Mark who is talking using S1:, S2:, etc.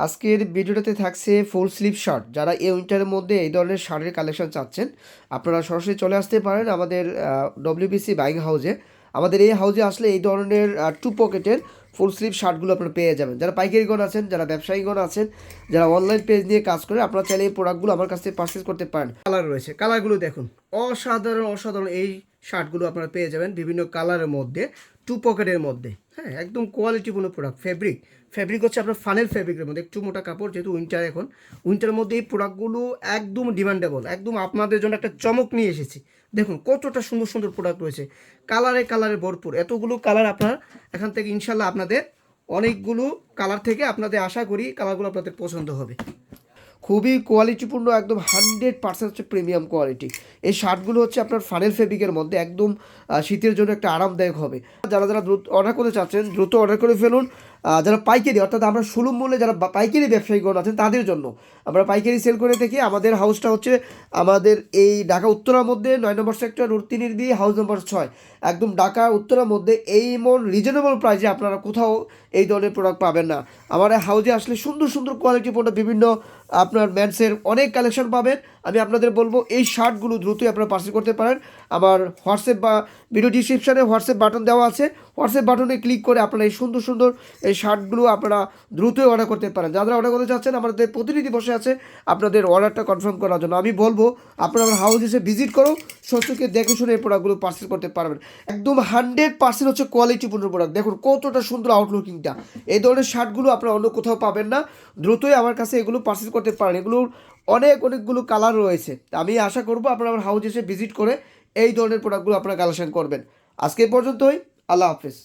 S1: আজকের ভিডিওটাতে থাকছে ফুল স্লিভ শার্ট। যারা এই উইন্টারের মধ্যে এই ধরনের শার্টের কালেকশন চাচ্ছেন, আপনারা সরাসরি চলে আসতে পারেন আমাদের ডব্লিউবিসি বাইং হাউসে। আমাদের এই হাউসে আসলে এই ধরনের টু পকেটের ফুল স্লিভ শার্টগুলো আপনারা পেয়ে যাবেন। যারা পাইকারিগণ আছেন, যারা ব্যবসায়ীগণ আছেন, যারা অনলাইন পেজ নিয়ে কাজ করে, আপনারা চাইলে এই প্রোডাক্টগুলো আমার কাছ থেকে পারচেস করতে পারেন। কালার রয়েছে, কালারগুলো দেখুন, অসাধারণ অসাধারণ এই শার্টগুলো আপনারা পেয়ে যাবেন বিভিন্ন কালারের মধ্যে, টু পকেটের মধ্যে। হ্যাঁ, একদম কোয়ালিটিপূর্ণ প্রোডাক্ট। ফেব্রিক হচ্ছে আপনার ফানেল ফেব্রিকের মধ্যে, একটু মোটা কাপড়, যেহেতু উইন্টার এখন, উইন্টারের মধ্যে এই প্রোডাক্টগুলো একদম ডিমান্ডেবল। একদম আপনাদের জন্য একটা চমক নিয়ে এসেছি। দেখুন কতটা সুন্দর সুন্দর প্রোডাক্ট রয়েছে, কালারে কালারে ভরপুর। এতগুলো কালার আপনার এখান থেকে ইনশাল্লাহ আপনাদের অনেকগুলো কালার থেকে আপনাদের আশা করি কালারগুলো আপনাদের পছন্দ হবে। খুবই কোয়ালিটিপূর্ণ, একদম 100% হচ্ছে প্রিমিয়াম কোয়ালিটি। এই শার্টগুলো হচ্ছে আপনার ফানেল ফেব্রিকের মধ্যে, একদম শীতের জন্য একটা আরামদায়ক হবে। যারা যারা দ্রুত অর্ডার করতে চাচ্ছেন দ্রুত অর্ডার করে ফেলুন। যারা পাইকারি, অর্থাৎ আমরা সুলভ মূল্যে যারা পাইকারি ব্যবসায়ীগণ আছেন তাদের জন্য আমরা পাইকারি সেল করে থাকি। আমাদের হাউসটা হচ্ছে আমাদের এই ঢাকা উত্তরার মধ্যে 9 নম্বর সেক্টর, রোড 3 হাউস নম্বর 6, একদম ঢাকা উত্তরার মধ্যে। এই মন রিজনেবল প্রাইসে আপনারা কোথাও এই ধরনের প্রোডাক্ট পাবেন না। আমার হাউসে আসলে সুন্দর সুন্দর কোয়ালিটিপূর্ণ বিভিন্ন আপনার ম্যান্সের অনেক কালেকশন পাবেন। আমি আপনাদের বলবো এই শার্টগুলো দ্রুতই আপনারা পার্সেল করতে পারেন। আমার হোয়াটসঅ্যাপ বা ভিডিও ডিসক্রিপশানে হোয়াটসঅ্যাপ বাটন দেওয়া আছে, হোয়াটসঅ্যাপ বাটনে ক্লিক করে আপনারা এই সুন্দর সুন্দর এই শার্টগুলো আপনারা দ্রুতই অর্ডার করতে পারেন। যারা অর্ডার করতে চাচ্ছেন, আমাদের প্রতিনিধি বসে আছে আপনাদের অর্ডারটা কনফার্ম করার জন্য। আমি বলবো আপনারা আমার হাউস এসে ভিজিট করো, সত্যকে দেখে শুনে এই প্রোডাক্টগুলো পার্সেল করতে পারবেন। একদম 100% হচ্ছে কোয়ালিটিপূর্ণ প্রোডাক্ট। দেখুন কতটা সুন্দর আউটলুকিংটা। এই ধরনের শার্টগুলো আপনারা অন্য কোথাও পাবেন না। দ্রুতই আমার কাছে এগুলো পার্সেল করতে পারেন। এগুলোর অনেকগুলো কালার রয়েছে। আমি আশা করবো আপনারা আমার হাউস এসে ভিজিট করে এই ধরনের প্রোডাক্টগুলো আপনারা কালেকশন করবেন। আজকে পর্যন্তই, আল্লাহ হাফেজ।